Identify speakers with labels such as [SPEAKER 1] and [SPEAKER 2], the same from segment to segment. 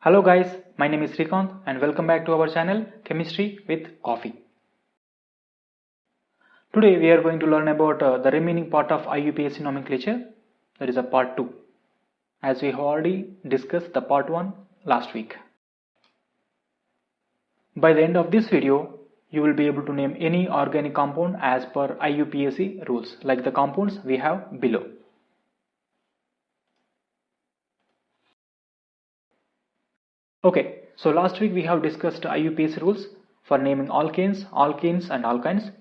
[SPEAKER 1] Hello guys, my name is Srikanth and welcome back to our channel Chemistry with Coffee. Today we are going to learn about the remaining part of IUPAC nomenclature, that is a part 2, as we have already discussed the part 1 last week. By the end of this video, you will be able to name any organic compound as per IUPAC rules, like the compounds we have below. Okay, so last week we have discussed IUPAC rules for naming alkanes, alkenes and alkynes.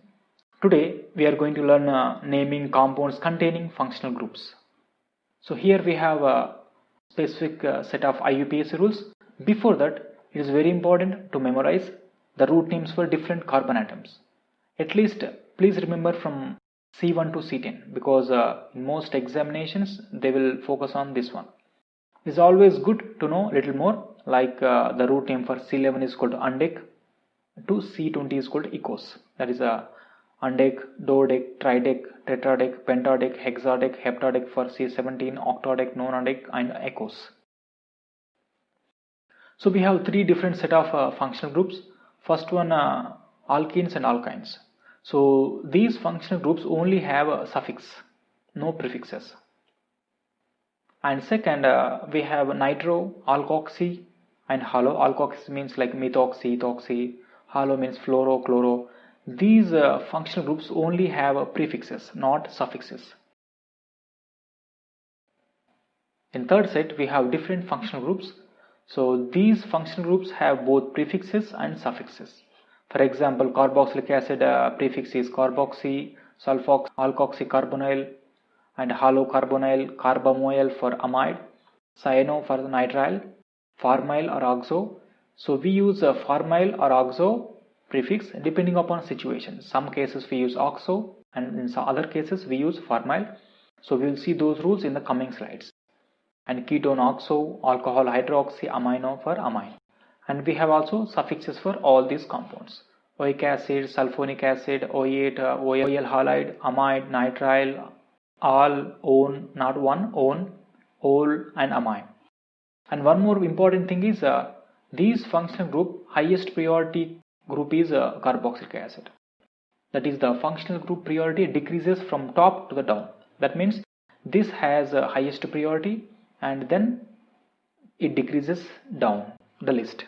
[SPEAKER 1] Today we are going to learn naming compounds containing functional groups. So here we have a specific set of IUPAC rules. Before that, it is very important to memorize the root names for different carbon atoms. At least please remember from C1 to C10, because in most examinations they will focus on this one. It is always good to know little more, like the root name for C11 is called undec, to C20 is called ecos. That is a undec, duodec, tridec, tetradec, pentadec, hexadec, heptadec for C17, octadec, nonadec and ecos. So we have three different set of functional groups. First one, alkenes and alkynes. So these functional groups only have a suffix, no prefixes. And second, we have nitro, alkoxy and halo. Alkoxy means like methoxy, ethoxy. Halo means fluoro, chloro. These functional groups only have prefixes, not suffixes. In third set, we have different functional groups. So these functional groups have both prefixes and suffixes. For example, carboxylic acid prefix is carboxy, sulfox, alkoxy carbonyl, and halocarbonyl, carbamoyl for amide, cyano for nitrile, formyl or oxo. So we use a formyl or oxo prefix depending upon situation. Some cases we use oxo and in some other cases we use formyl. So we will see those rules in the coming slides. And ketone oxo, alcohol hydroxy, amino for amine. And we have also suffixes for all these compounds. Oic acid, sulfonic acid, oate, OL halide, amide, nitrile, all, one, not one, one, ol and amine. And one more important thing is these functional group highest priority group is carboxylic acid. That is, the functional group priority decreases from top to the down. That means this has highest priority and then it decreases down the list.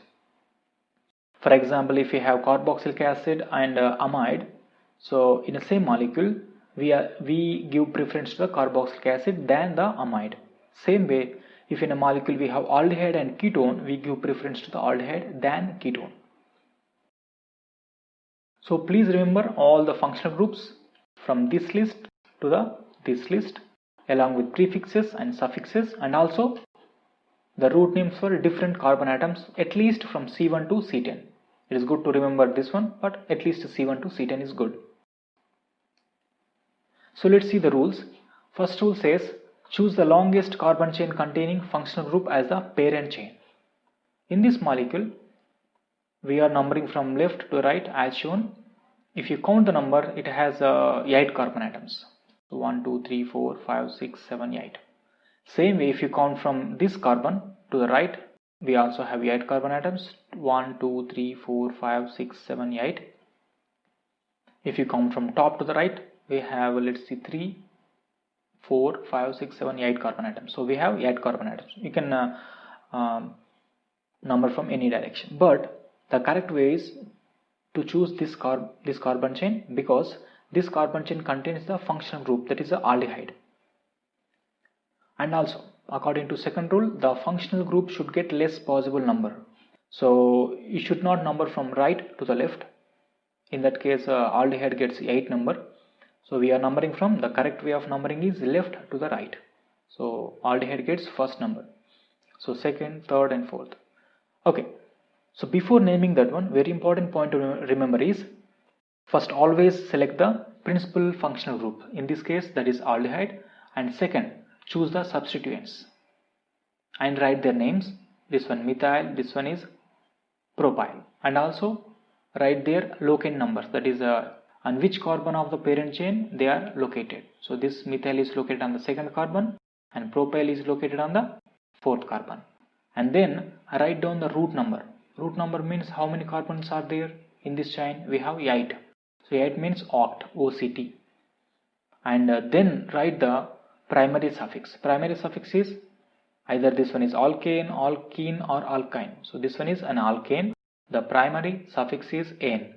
[SPEAKER 1] For example, if we have carboxylic acid and amide, so in the same molecule we give preference to the carboxylic acid than the amide. Same way, if in a molecule we have aldehyde and ketone, we give preference to the aldehyde than ketone. So please remember all the functional groups from this list to this list, along with prefixes and suffixes, and also the root names for different carbon atoms, at least from C1 to C10. It is good to remember this one, but at least C1 to C10 is good. So let's see the rules. First rule says, choose the longest carbon chain containing functional group as the parent chain. In this molecule, we are numbering from left to right as shown. If you count the number, it has 8 carbon atoms. So 1, 2, 3, 4, 5, 6, 7, 8. Same way, if you count from this carbon to the right, we also have 8 carbon atoms. 1, 2, 3, 4, 5, 6, 7, 8. If you count from top to the right, we have, let's see, 3, 4, 5, 6, 7, 8 carbon atoms. So we have 8 carbon atoms. You can number from any direction. But the correct way is to choose this carbon chain, because this carbon chain contains the functional group, that is the aldehyde. And also, according to second rule, the functional group should get less possible number. So you should not number from right to the left. In that case, aldehyde gets 8 number. So we are numbering from, the correct way of numbering is left to the right. So aldehyde gets first number. So second, third and fourth. Okay. So before naming that one, very important point to remember is, first always select the principal functional group. In this case, that is aldehyde. And second, choose the substituents and write their names. This one methyl, this one is propyl. And also write their locane numbers, that is on which carbon of the parent chain they are located. So this methyl is located on the second carbon and propyl is located on the fourth carbon. And then write down the root number. Root number means how many carbons are there in this chain. We have 8. So 8 means oct, OCT. And then write the primary suffix. Primary suffix is either this one is alkane, alkene or alkyne. So this one is an alkane. The primary suffix is ane.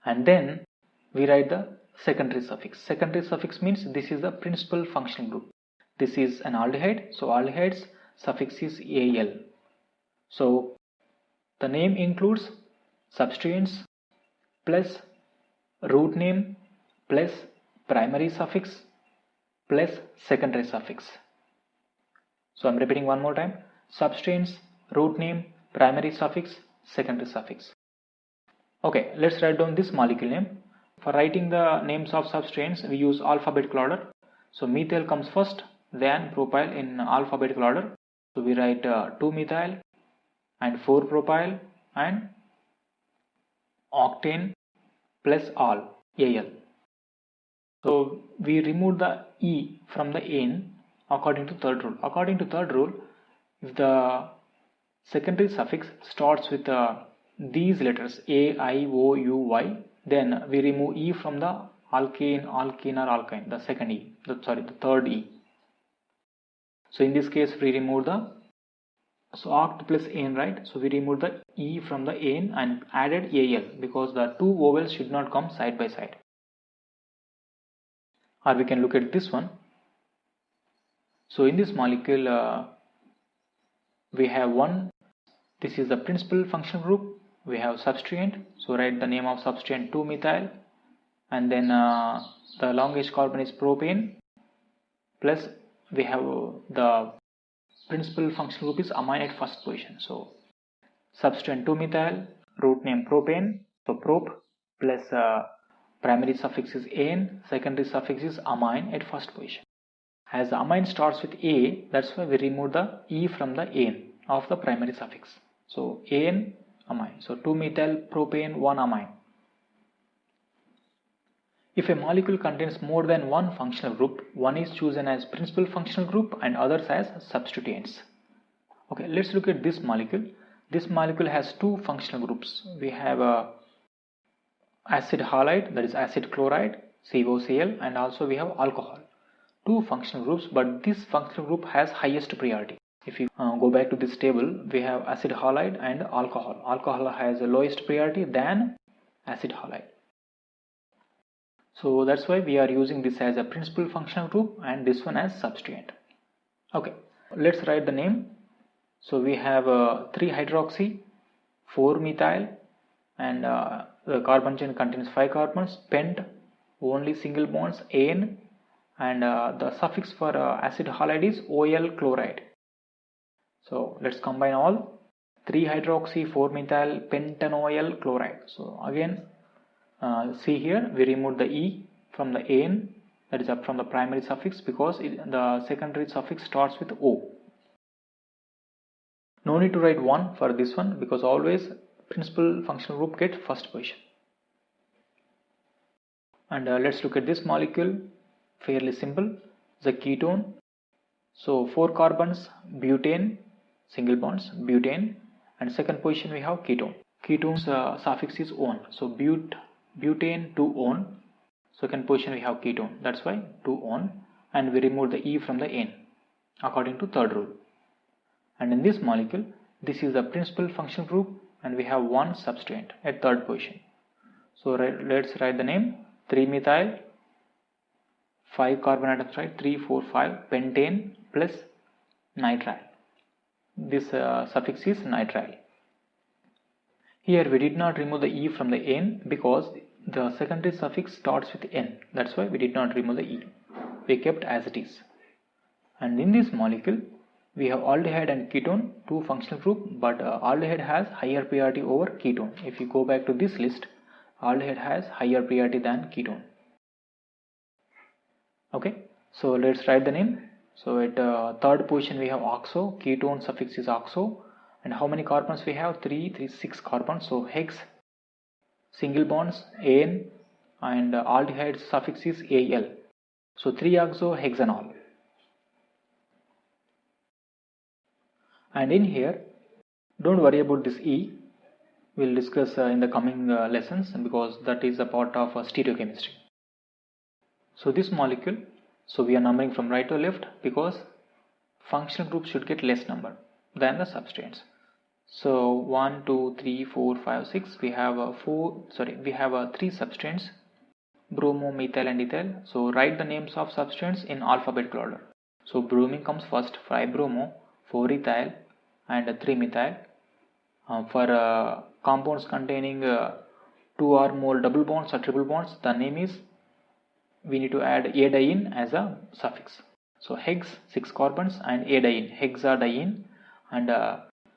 [SPEAKER 1] And then we write the secondary suffix. Secondary suffix means this is the principal functional group. This is an aldehyde. So aldehyde's suffix is al. So the name includes substituents plus root name plus primary suffix plus secondary suffix. So I'm repeating one more time. Substituents, root name, primary suffix, secondary suffix. Okay, let's write down this molecule name. For writing the names of substituents, we use alphabetical order. So methyl comes first, then propyl in alphabetical order. So we write 2-methyl and 4-propyl and octane plus al. So we remove the E from the ane according to third rule. According to third rule, if the secondary suffix starts with these letters A, I, O, U, Y, then we remove E from the alkane, alkene or alkyne, the second E, the third E. So in this case we remove the, so oct plus ane, right? So we remove the E from the ane and added Al because the two vowels should not come side by side. Or we can look at this one. So in this molecule we have one, this is the principal functional group. We have substituent, so write the name of substituent 2-methyl, and then the longest carbon is propane, plus we have the principal functional group is amine at first position. So substituent 2-methyl, root name propane, so prop plus primary suffix is ane, secondary suffix is amine at first position. As the amine starts with A, that's why we remove the E from the ane of the primary suffix. So ane, amine. So 2-methyl propane, 1-amine. If a molecule contains more than one functional group, one is chosen as principal functional group and others as substituents. Okay, let's look at this molecule. This molecule has two functional groups. We have acid halide, that is acid chloride, COCl, and also we have alcohol. Two functional groups, but this functional group has highest priority. If you go back to this table, we have acid halide and alcohol. Alcohol has the lowest priority than acid halide. So that's why we are using this as a principal functional group and this one as substituent. Okay, let's write the name. So we have 3-hydroxy, 4-methyl, and the carbon chain contains 5 carbons, pent, only single bonds, ane, and the suffix for acid halide is OL chloride. So let's combine all. 3-hydroxy, 4-methyl, pentanoyl chloride. So again, see here we remove the E from the ane, that is up from the primary suffix, because the secondary suffix starts with O. No need to write 1 for this one because always principal functional group get first position. And let's look at this molecule. Fairly simple. The ketone. So 4 carbons, butane, single bonds, butane, and second position we have ketone. Ketone's suffix is -one. So butane 2-one. Second position we have ketone. That's why 2-one, and we remove the E from the ane according to third rule. And in this molecule, this is the principal functional group, and we have one substituent at third position. So let's write the name. 3-methyl, 5 carbon atoms, right? 3, 4, 5, pentane plus nitrile. This suffix is nitrile. Here we did not remove the E from the ane because the secondary suffix starts with N. That's why we did not remove the E. We kept as it is. And in this molecule, we have aldehyde and ketone, two functional group, but aldehyde has higher priority over ketone. If you go back to this list, aldehyde has higher priority than ketone. Okay, so let's write the name. So at third position we have oxo, ketone suffix is oxo, and how many carbons we have? 6 carbons. So hex, single bonds, ane, and aldehyde suffix is al. So 3-oxohexanol. And in here, don't worry about this E. We'll discuss in the coming lessons, because that is a part of stereochemistry. So this molecule, so we are numbering from right to left because functional groups should get less number than the substrates. So 1 2 3 4 5 6, we have three substrates, bromo, methyl and ethyl. So write the names of substrates in alphabetical order. So bromine comes first, 5 bromo, 4 ethyl and 3 methyl. For compounds containing 2 or more double bonds or triple bonds, the name is, we need to add adiene as a suffix. So hex, 6 carbons, and adiene, hexadiene, and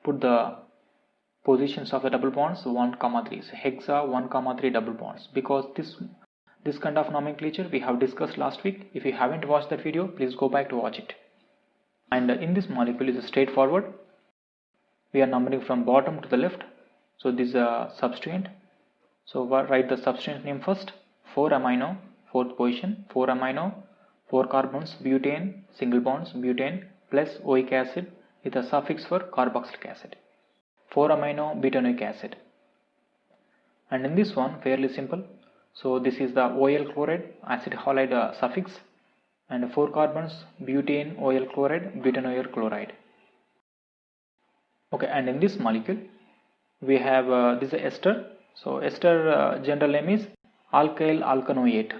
[SPEAKER 1] put the positions of the double bonds 1, 3. So hexa 1, 3 double bonds, because this kind of nomenclature we have discussed last week. If you haven't watched that video, please go back to watch it. And in this molecule is straightforward. We are numbering from bottom to the left. So this is a substrate. So write the substrate name first. 4 amino, 4th position, 4 amino, 4 carbons, butane, single bonds, butane, plus oic acid with a suffix for carboxylic acid. 4 amino butanoic acid. And in this one, fairly simple. So this is the OL chloride, acid halide suffix, and 4 carbons, butane, OL chloride, butanoyl chloride. Okay, and in this molecule we have this is ester. So ester general name is alkyl alkanoate.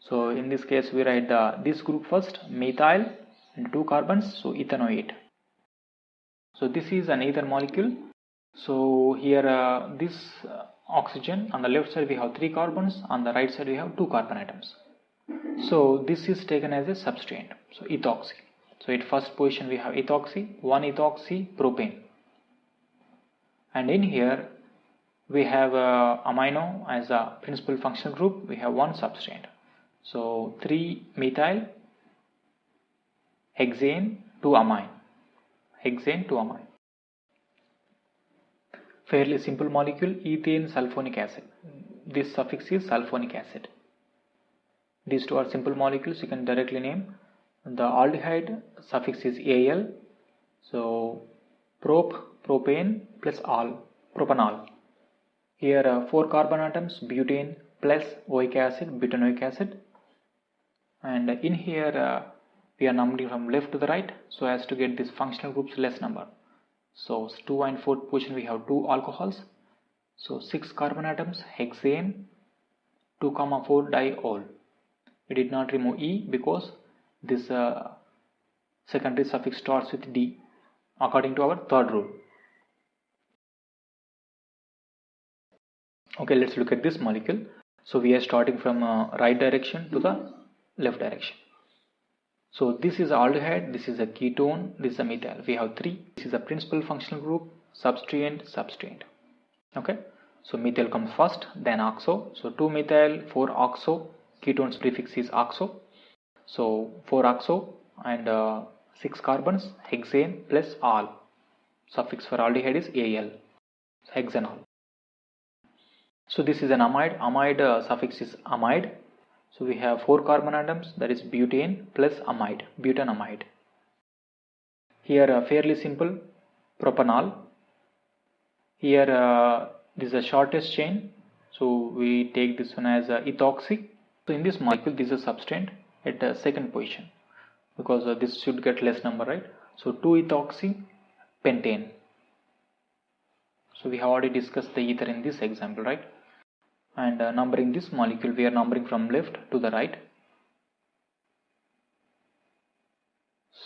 [SPEAKER 1] So in this case we write this group first, methyl and 2 carbons, so ethanoate. So this is an ether molecule. So here this oxygen, on the left side we have 3 carbons, on the right side we have 2 carbon atoms. So this is taken as a substrate, so ethoxy. So at first position we have ethoxy, 1 ethoxy propane, and in here we have amino as a principal functional group. We have 1 substrate, so 3 methyl, hexane, 2 amine, hexane, 2 amine. Fairly simple molecule, ethane sulfonic acid. This suffix is sulfonic acid. These two are simple molecules, you can directly name. The aldehyde suffix is Al. So propane plus al, propanol. Here 4 carbon atoms, butane plus oic acid, butanoic acid. And in here we are numbering from left to the right so as to get this functional groups less number. So 2 and 4th position we have 2 alcohols. So 6 carbon atoms, hexane, 2, 4 diol. We did not remove E because this secondary suffix starts with D according to our third rule. Okay, let's look at this molecule. So we are starting from right direction to the left direction. So this is aldehyde, this is a ketone, this is a methyl. We have 3. This is a principal functional group, substrate. Okay, so methyl comes first, then oxo. So 2 methyl, 4 oxo. Ketone's prefix is oxo. So 4 oxo and 6 carbons, hexane plus al. Suffix for aldehyde is Al, hexanol. So this is an amide. Amide suffix is amide. So we have 4 carbon atoms, that is butane plus amide, butanamide. Here fairly simple, propanol. Here this is the shortest chain, so we take this one as ethoxy. So in this molecule this is a substrate at the second position, because this should get less number, right? So 2 ethoxy pentane. So we have already discussed the ether in this example, right? And numbering this molecule, we are numbering from left to the right.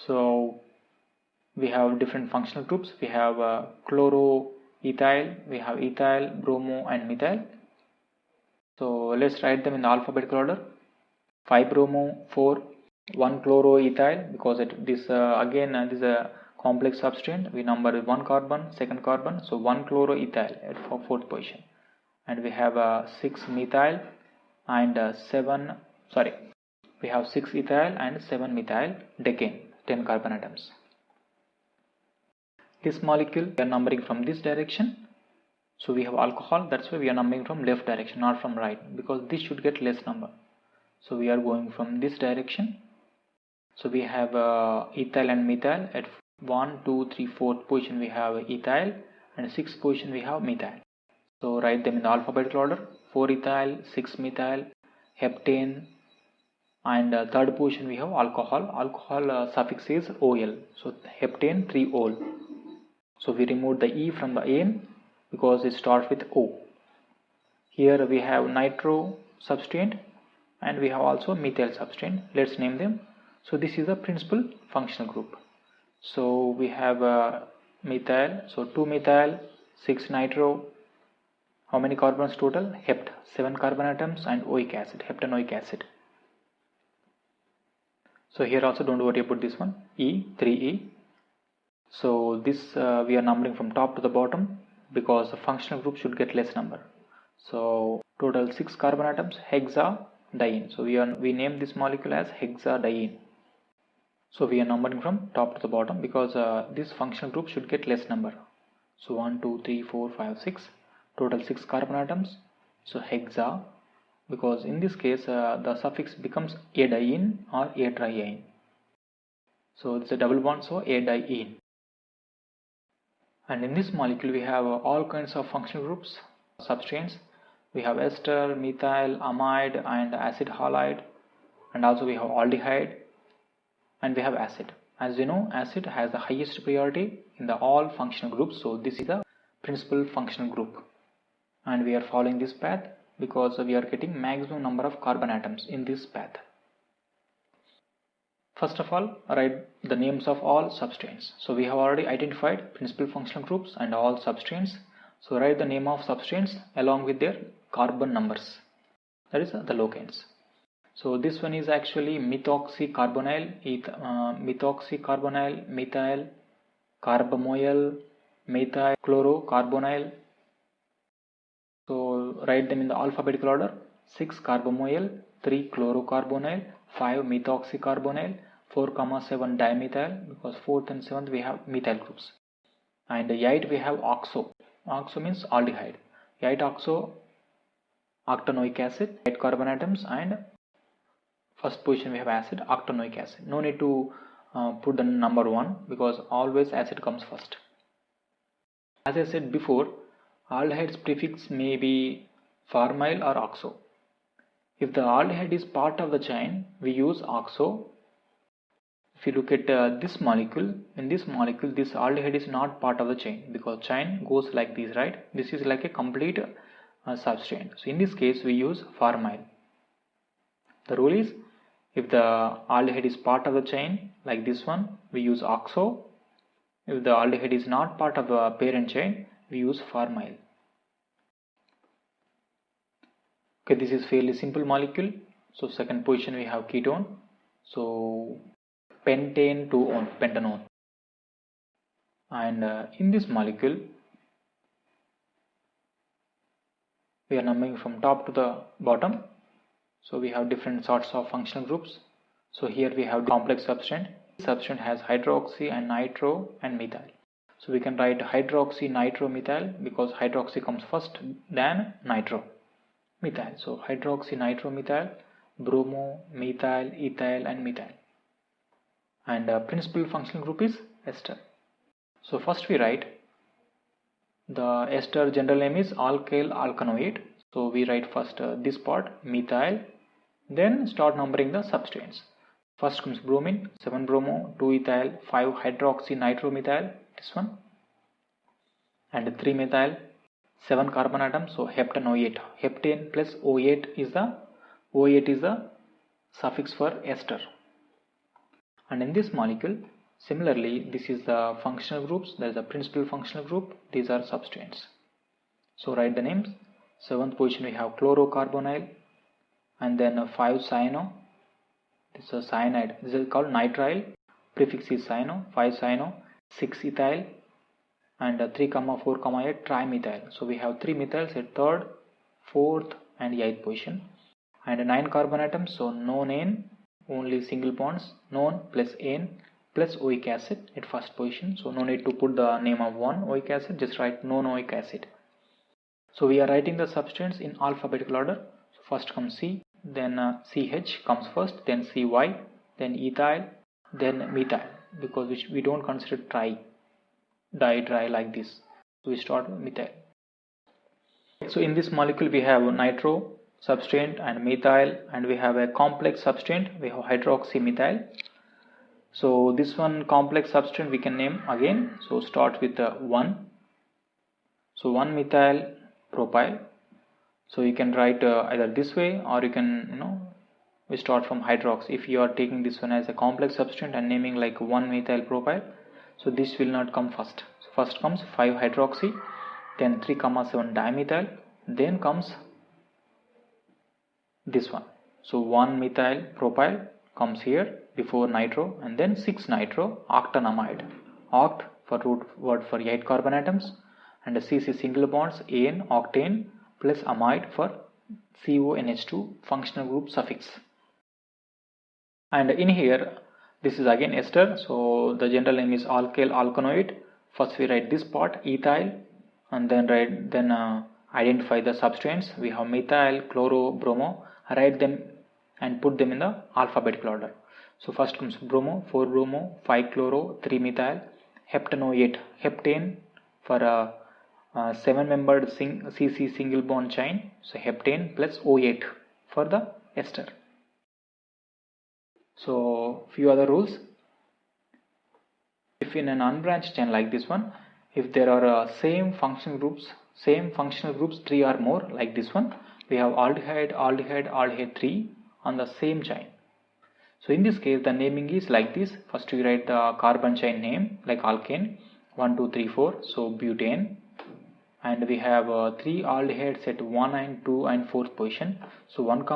[SPEAKER 1] So we have different functional groups. We have chloroethyl, we have ethyl, bromo and methyl. So let's write them in the alphabetical order. 5 bromo, 4, 1 chloroethyl, because this is a complex substrate. We number 1 carbon, 2nd carbon, so 1 chloroethyl at 4th position. And we have 6 methyl and we have 6 ethyl and 7 methyl decane, 10 carbon atoms. This molecule we are numbering from this direction. So we have alcohol, that's why we are numbering from left direction, not from right, because this should get less number. So we are going from this direction. So we have ethyl and methyl at 1, 2, 3, 4th position we have ethyl, and 6th position we have methyl. So write them in the alphabetical order: 4 ethyl, 6 methyl, heptane, and 3rd position we have alcohol. Alcohol suffix is ol, so heptane 3-ol. So we remove the E from the name because it starts with O. Here we have nitro substrate and we have also methyl substrate. Let's name them. So this is the principal functional group. So we have methyl, so 2 methyl, 6 nitro. How many carbons total? Hept, 7 carbon atoms, and oic acid, heptanoic acid. So here also don't worry about this one, E, 3E. So this we are numbering from top to the bottom because the functional group should get less number. So total 6 carbon atoms, hexadiene. So we name this molecule as hexadiene. So we are numbering from top to the bottom because this functional group should get less number. So 1, 2, 3, 4, 5, 6. Total 6 carbon atoms. So hexa, because in this case the suffix becomes adiene or atriene. So it's a double bond, so adiene. And in this molecule we have all kinds of functional groups, substrates. We have ester, methyl, amide, and acid halide, and also we have aldehyde, and we have acid. As you know, acid has the highest priority in the all functional groups, so this is the principal functional group, and we are following this path because we are getting maximum number of carbon atoms in this path. First of all, write the names of all substrates. So we have already identified principal functional groups and all substrates. So write the name of substrates along with their carbon numbers, that is the locants. So this one is actually methoxycarbonyl, methyl carbamoyl, methyl chlorocarbonyl. So write them in the alphabetical order: 6 carbamoyl, 3 chlorocarbonyl, 5 methoxycarbonyl, 4,7 dimethyl, because 4th and 7th we have methyl groups, and 8 we have oxo. Oxo means aldehyde. 8 oxo octanoic acid, 8 carbon atoms, and first position we have acid, octanoic acid. No need to put the number 1 because always acid comes first. As I said before, aldehyde's prefix may be formyl or oxo. If the aldehyde is part of the chain, we use oxo. If you look at this molecule, in this molecule this aldehyde is not part of the chain because chain goes like this, right? This is like a complete substrate. So in this case we use formyl. The rule is, if the aldehyde is part of the chain like this one, we use oxo. If the aldehyde is not part of the parent chain, we use formyl. Okay, this is fairly simple molecule. So second position we have ketone. So pentane 2-one, pentanone. And in this molecule we are numbering from top to the bottom. So we have different sorts of functional groups. So here we have complex substrate. Substrate has hydroxy and nitro and methyl. So we can write hydroxy nitromethyl because hydroxy comes first than nitro methyl. So hydroxy nitromethyl, bromo, methyl, ethyl, and methyl. And principal functional group is ester. So first we write the ester general name is alkyl alkanoate. So we write first this part, methyl, then start numbering the substrates. First comes bromine, 7 bromo, 2 ethyl, 5 hydroxy nitromethyl, this one, and 3 methyl, 7 carbon atoms, so heptanoate. Heptane plus O8 is the suffix for ester. And in this molecule, similarly, this is the functional groups. There is a principal functional group. These are substrates. So write the names. 7th position we have chlorocarbonyl, and then 5 cyano. This is a cyanide. This is called nitrile. Prefix is cyano. 5 cyano, 6 ethyl, and 3, 4, 8 trimethyl. So we have 3 methyls at 3rd, 4th, and 8th position, and 9 carbon atoms. So nonane, only single bonds, non plus ane plus oic acid at first position. So no need to put the name of one oic acid, just write non-oic acid. So we are writing the substance in alphabetical order. So first comes C, then CH comes first, then CY, then ethyl, then methyl. because we don't consider tri like this. So we start with methyl. So in this molecule we have nitro substrate and methyl, and we have a complex substrate, we have hydroxymethyl. So this one complex substrate we can name again. So start with 1. So 1 methyl propyl. So you can write either this way, or you can we start from hydrox. If you are taking this one as a complex substrate and naming like 1 methyl propyl, so this will not come first. So first comes 5 hydroxy, then 3,7 dimethyl, then comes this one. So 1 methyl propyl comes here before nitro, and then 6 nitro octanamide. Oct for root word for 8 carbon atoms, and CC single bonds, AN octane plus amide for CONH2 functional group suffix. And in here this is again ester, so the general name is alkyl alkanoid. First we write this part ethyl, and then identify the substrates. We have methyl, chloro, bromo. Write them and put them in the alphabetical order. So first comes bromo, 4 bromo, 5 chloro, 3 methyl, heptanoate, heptane for a 7-membered CC single bond chain. So heptane plus O8 for the ester. So few other rules. If in an unbranched chain like this one, if there are same functional groups 3 or more like this one, we have aldehyde, aldehyde, aldehyde 3 on the same chain. So in this case the naming is like this. First we write the carbon chain name like alkane 1, 2, 3, 4. So butane, and we have 3 aldehydes at 1 and 2 and 4th position. So 1, 2,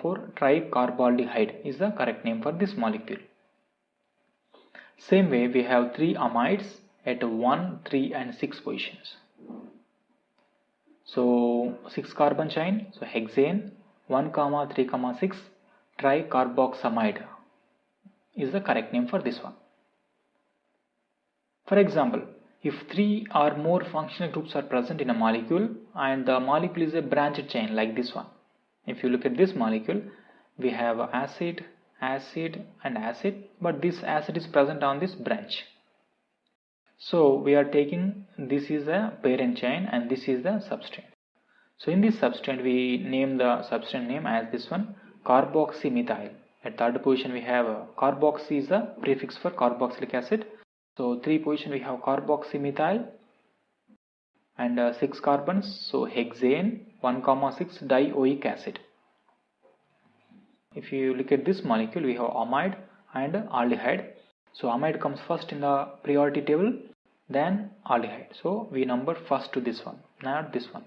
[SPEAKER 1] 4 tricarbaldehyde is the correct name for this molecule. Same way we have 3 amides at 1, 3 and 6 positions. So 6 carbon chain, so hexane 1, 3, 6 tricarboxamide is the correct name for this one. For example, if 3 or more functional groups are present in a molecule and the molecule is a branched chain like this one. If you look at this molecule, we have acid, acid and acid, but this acid is present on this branch. So we are taking this is a parent chain and this is the substrate. So in this substrate we name the substrate name as this one carboxymethyl. At third position we have carboxy is the prefix for carboxylic acid. So 3 position we have carboxymethyl and 6 carbons, so hexane 1, 6 dioic acid. If you look at this molecule, we have amide and aldehyde. So amide comes first in the priority table, then aldehyde. So we number first to this one, not this one.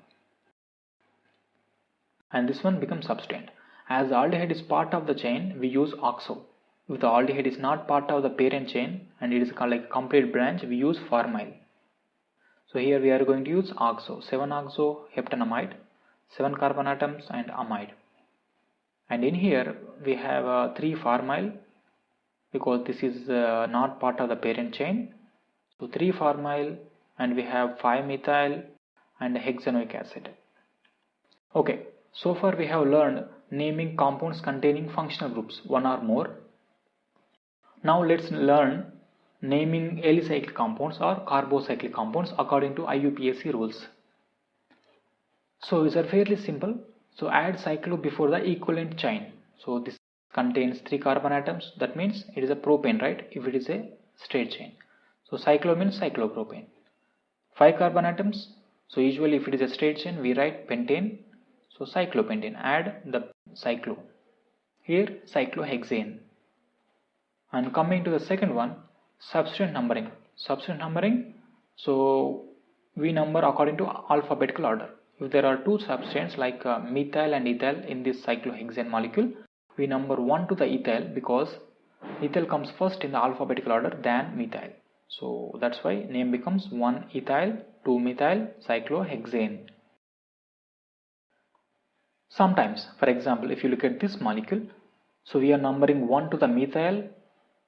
[SPEAKER 1] And this one becomes substrate. As the aldehyde is part of the chain, we use oxo. If the aldehyde is not part of the parent chain and it is like a complete branch, we use formyl. So here we are going to use oxo, 7 oxo heptanamide, 7 carbon atoms and amide. And in here we have 3 formyl because this is not part of the parent chain. So 3 formyl, and we have 5 methyl and hexanoic acid. Okay, so far we have learned naming compounds containing functional groups 1 or more. Now let's learn naming alicyclic compounds or carbocyclic compounds according to IUPAC rules. So these are fairly simple. So add cyclo before the equivalent chain. So this contains 3 carbon atoms, that means it is a propane, right, if it is a straight chain. So cyclo means cyclopropane. 5 carbon atoms, so usually if it is a straight chain we write pentane, so cyclopentane. Add the cyclo, here cyclohexane. And coming to the second one, substrate numbering. Substrate numbering, so we number according to alphabetical order. If there are 2 substrates like methyl and ethyl in this cyclohexane molecule, we number 1 to the ethyl because ethyl comes first in the alphabetical order than methyl. So that's why name becomes 1 ethyl, 2 methyl, cyclohexane. Sometimes, for example, if you look at this molecule, so we are numbering 1 to the methyl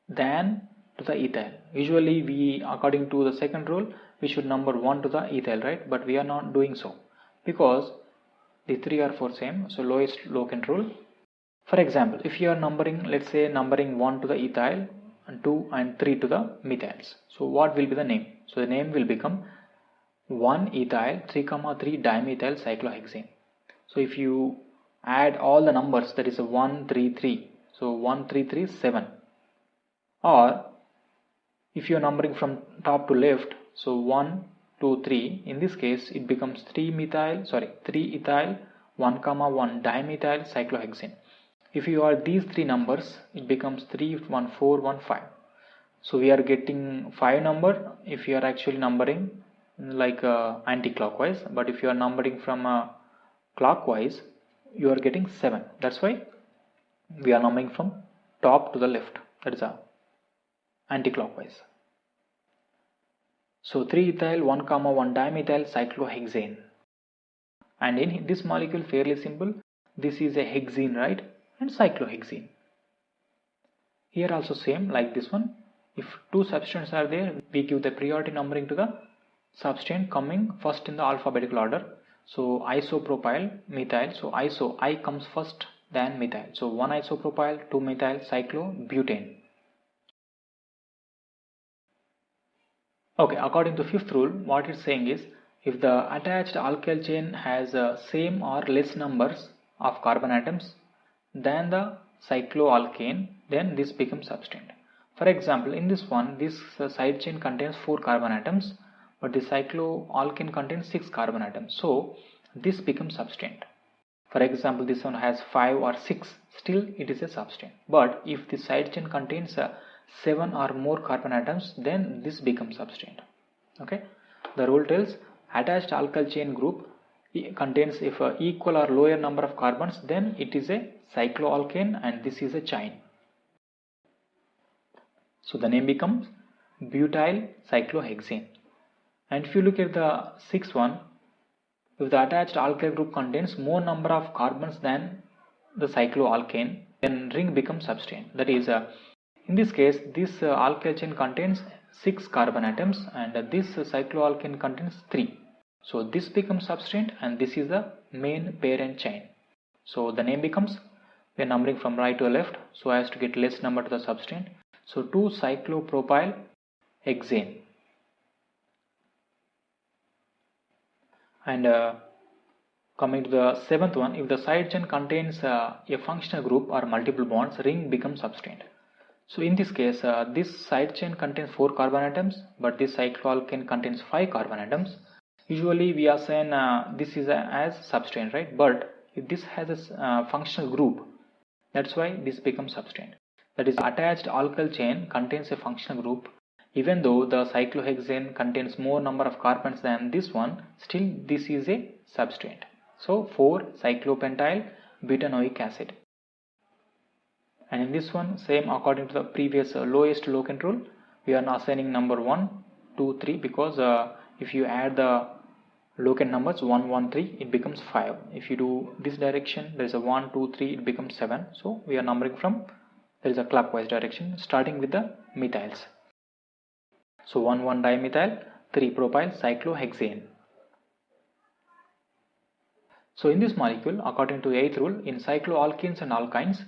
[SPEAKER 1] than to the ethyl. Usually we, according to the second rule, we should number 1 to the ethyl, right? But we are not doing so because the 3 are 4 same, so lowest locant rule. For example, if you are numbering, let's say numbering 1 to the ethyl 2 and 3 to the methyls. So what will be the name? So the name will become 1-ethyl 3,3 dimethyl cyclohexane. So if you add all the numbers, that is a 133, so 133 is 7. Or if you are numbering from top to left, so 1 2 3, in this case it becomes 3-ethyl 1,1 dimethyl cyclohexane. If you add these three numbers, it becomes 31415. So we are getting 5 number if you are actually numbering like anti-clockwise, but if you are numbering from clockwise, you are getting 7. That's why we are numbering from top to the left, that is anti-clockwise. So 3-ethyl 1,1 dimethyl cyclohexane, and in this molecule, fairly simple, this is a hexene, right, and cyclohexene. Here also same like this one. If two substances are there, we give the priority numbering to the substance coming first in the alphabetical order. So isopropyl methyl, so iso, I comes first than methyl, so 1 isopropyl 2 methyl cyclobutane. Okay, according to fifth rule, what it's saying is, if the attached alkyl chain has same or less numbers of carbon atoms than the cycloalkane, then this becomes substrate. For example, in this one, this side chain contains 4 carbon atoms, but the cycloalkane contains 6 carbon atoms, so this becomes substrate. For example, this one has 5 or 6, still it is a substrate. But if the side chain contains 7 or more carbon atoms, then this becomes substrate. Okay, the rule tells attached alkyl chain group contains if equal or lower number of carbons, then it is a cycloalkane and this is a chain. So the name becomes butyl cyclohexane. And if you look at the sixth one, if the attached alkyl group contains more number of carbons than the cycloalkane, then ring becomes substrate. That is, in this case, this alkyl chain contains 6 carbon atoms and this cycloalkane contains 3. So this becomes substrate and this is the main parent chain. So the name becomes, we are numbering from right to left so as to get less number to the substrate. So 2-cyclopropyl hexane. And coming to the seventh one, if the side chain contains a functional group or multiple bonds, ring becomes substrate. So in this case, this side chain contains 4 carbon atoms, but this cycloalkane contains 5 carbon atoms. Usually we assign this is as substrate, right? But if this has a functional group, that's why this becomes substrate. That is, attached alkyl chain contains a functional group. Even though the cyclohexane contains more number of carbons than this one, still this is a substrate. So 4-cyclopentyl butanoic acid. And in this one, same according to the previous lowest locant rule, we are now assigning number 1, 2, 3 because if you add the locant numbers 1, 1, 3, it becomes 5. If you do this direction, there is a 1, 2, 3, it becomes 7. So we are numbering from, there is a clockwise direction starting with the methyls. So 1, 1 dimethyl 3-propyl cyclohexane. So in this molecule, according to the 8th rule, in cycloalkenes and alkynes,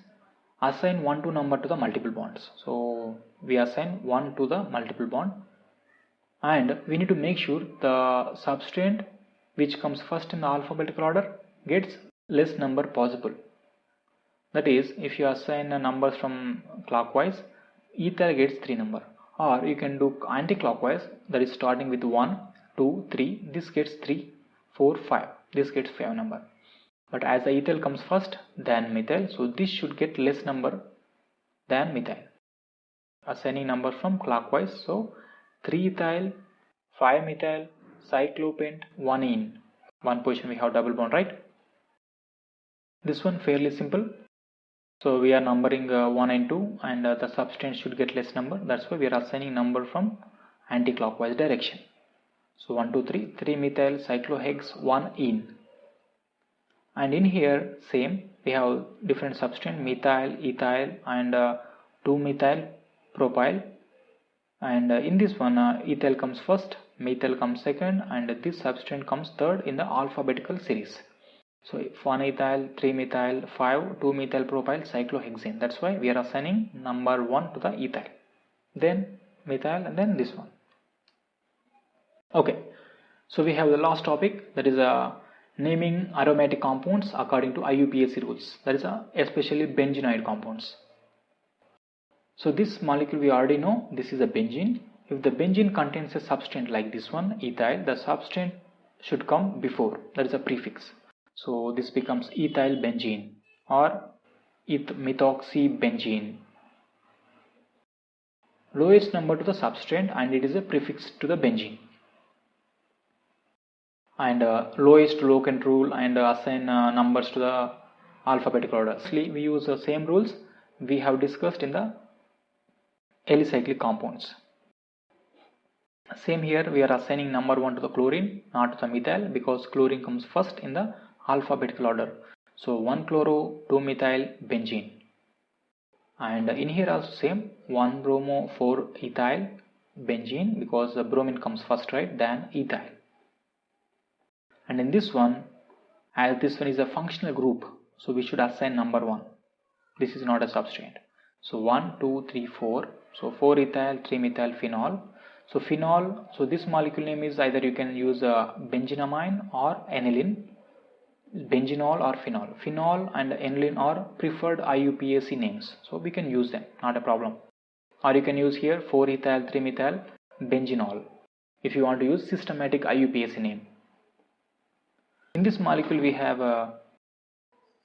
[SPEAKER 1] assign 1 to number to the multiple bonds. So we assign 1 to the multiple bond, and we need to make sure the substrate which comes first in the alphabetical order gets less number possible. That is, if you assign numbers from clockwise, ethyl gets 3 number, or you can do anti-clockwise, that is starting with 1, 2, 3, this gets 3, 4, 5, this gets 5 number. But as the ethyl comes first than methyl, so this should get less number than methyl. Assigning number from clockwise, so 3-ethyl 5-methyl cyclopent 1-ene. One position we have double bond, right? This one fairly simple. So we are numbering 1 and 2 and the substance should get less number. That's why we are assigning number from anti-clockwise direction. So 1, 2, 3, 3-methyl cyclohex 1-ene. And in here same, we have different substance, methyl, ethyl and 2-methyl propyl. And in this one, ethyl comes first, methyl comes second, and this substance comes third in the alphabetical series. So 1-ethyl, 3-methyl, 5, 2-methyl propyl cyclohexane. That's why we are assigning number 1 to the ethyl. then methyl, and then this one. Okay, so we have the last topic, that is naming aromatic compounds according to IUPAC rules, that is especially benzenoid compounds. So this molecule we already know, this is a benzene. If the benzene contains a substance like this one, ethyl, the substance should come before, that is a prefix. So this becomes ethyl benzene or methoxybenzene. Lowest number to the substance, and it is a prefix to the benzene. And lowest locant rule, and assign numbers to the alphabetical order. Actually, we use the same rules we have discussed in the alicyclic compounds. Same here, we are assigning number 1 to the chlorine, not to the methyl, because chlorine comes first in the alphabetical order. So 1 chloro 2 methyl benzene, and in here also same, 1 bromo 4 ethyl benzene, because the bromine comes first, right, then ethyl. And in this one, as this one is a functional group, so we should assign number 1. This is not a substrate. So 1 2 3 4, so 4 ethyl 3 methyl phenol. So phenol, so this molecule name is either you can use benzenamine or aniline, benzenol or phenol. Phenol and aniline are preferred IUPAC names, so we can use them, not a problem. Or you can use here 4 ethyl 3 methyl benzenol if you want to use systematic IUPAC name. In this molecule we have a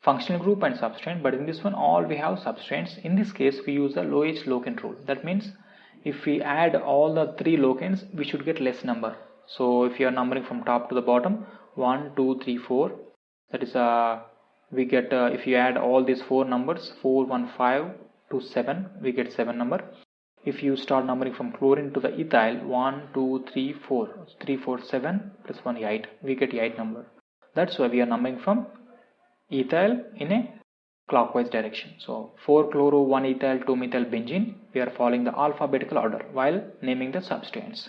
[SPEAKER 1] functional group and substrate, but in this one all we have substrates. In this case we use the lowest locant rule. That means if we add all the 3 locants, we should get less number. So if you are numbering from top to the bottom, 1 2 3 4, that is we get if you add all these 4 numbers, 4 1 5 to 7, we get 7 number. If you start numbering from chlorine to the ethyl, 1 2 3 4, 3 4 7 plus 1 8, we get 8 number. That's why we are numbering from ethyl in a clockwise direction. So 4 chloro 1 ethyl 2 methyl benzene, we are following the alphabetical order while naming the substrates.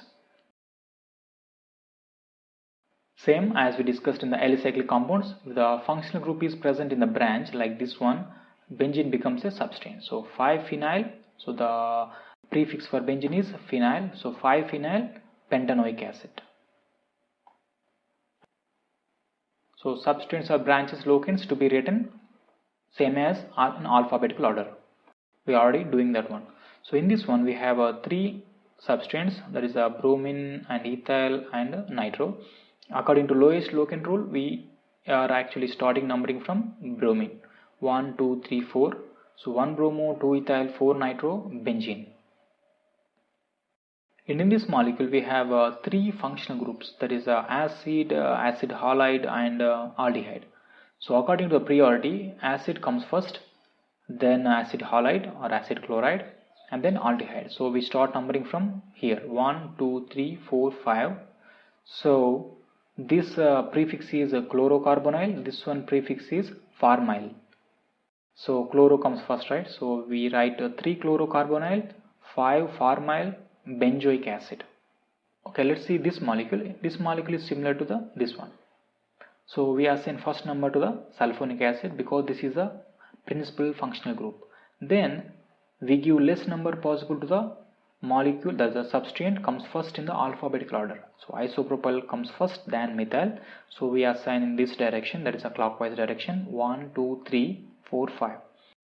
[SPEAKER 1] Same as we discussed in the alicyclic compounds, if the functional group is present in the branch like this one, benzene becomes a substance. So 5-phenyl, so the prefix for benzene is phenyl, so 5-phenyl pentanoic acid. So substrates or branches locants to be written same as in alphabetical order. We are already doing that one. So in this one we have 3 substrates, that is bromine and ethyl and nitro. According to lowest locant rule, we are actually starting numbering from bromine, 1 2 3 4. So 1 bromo 2 ethyl 4 nitro benzene. And in this molecule we have 3 functional groups, that is acid, acid halide and aldehyde. So according to the priority, acid comes first, then acid halide or acid chloride, and then aldehyde. So we start numbering from here, 1 2 3 4 5. So this prefix is chlorocarbonyl, this one prefix is pharmyl. So chloro comes first, right? So we write 3 chlorocarbonyl, 5 pharmyl benzoic acid. Okay, let's see this molecule. This molecule is similar to this one. So we assign first number to the sulfonic acid because this is a principal functional group. Then we give less number possible to the molecule, that the substrate comes first in the alphabetical order. So isopropyl comes first, then methyl. So we assign in this direction, that is a clockwise direction, 1 2 3 4 5.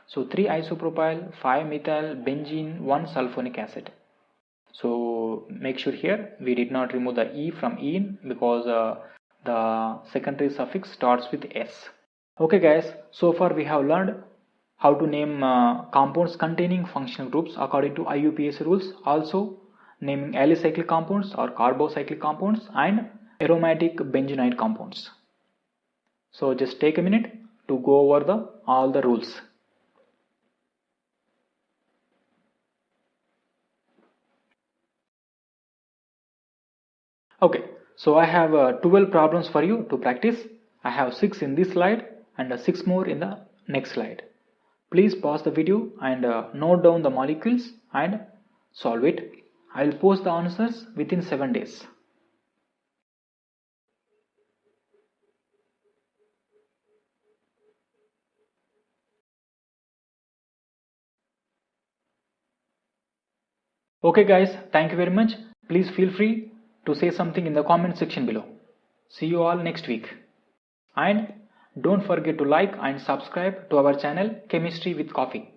[SPEAKER 1] So 3 isopropyl, 5 methyl benzene, 1 sulfonic acid. So make sure here we did not remove the E from ene because the secondary suffix starts with S. Okay guys, so far we have learned how to name compounds containing functional groups according to IUPAC rules, also naming alicyclic compounds or carbocyclic compounds and aromatic benzenoid compounds. So just take a minute to go over all the rules. Okay, so I have 12 problems for you to practice. I have 6 in this slide and 6 more in the next slide. Please pause the video and note down the molecules and solve it. I will post the answers within 7 days. Okay guys, thank you very much. Please feel free to say something in the comment section below. See you all next week. And don't forget to like and subscribe to our channel Chemistry with Coffee.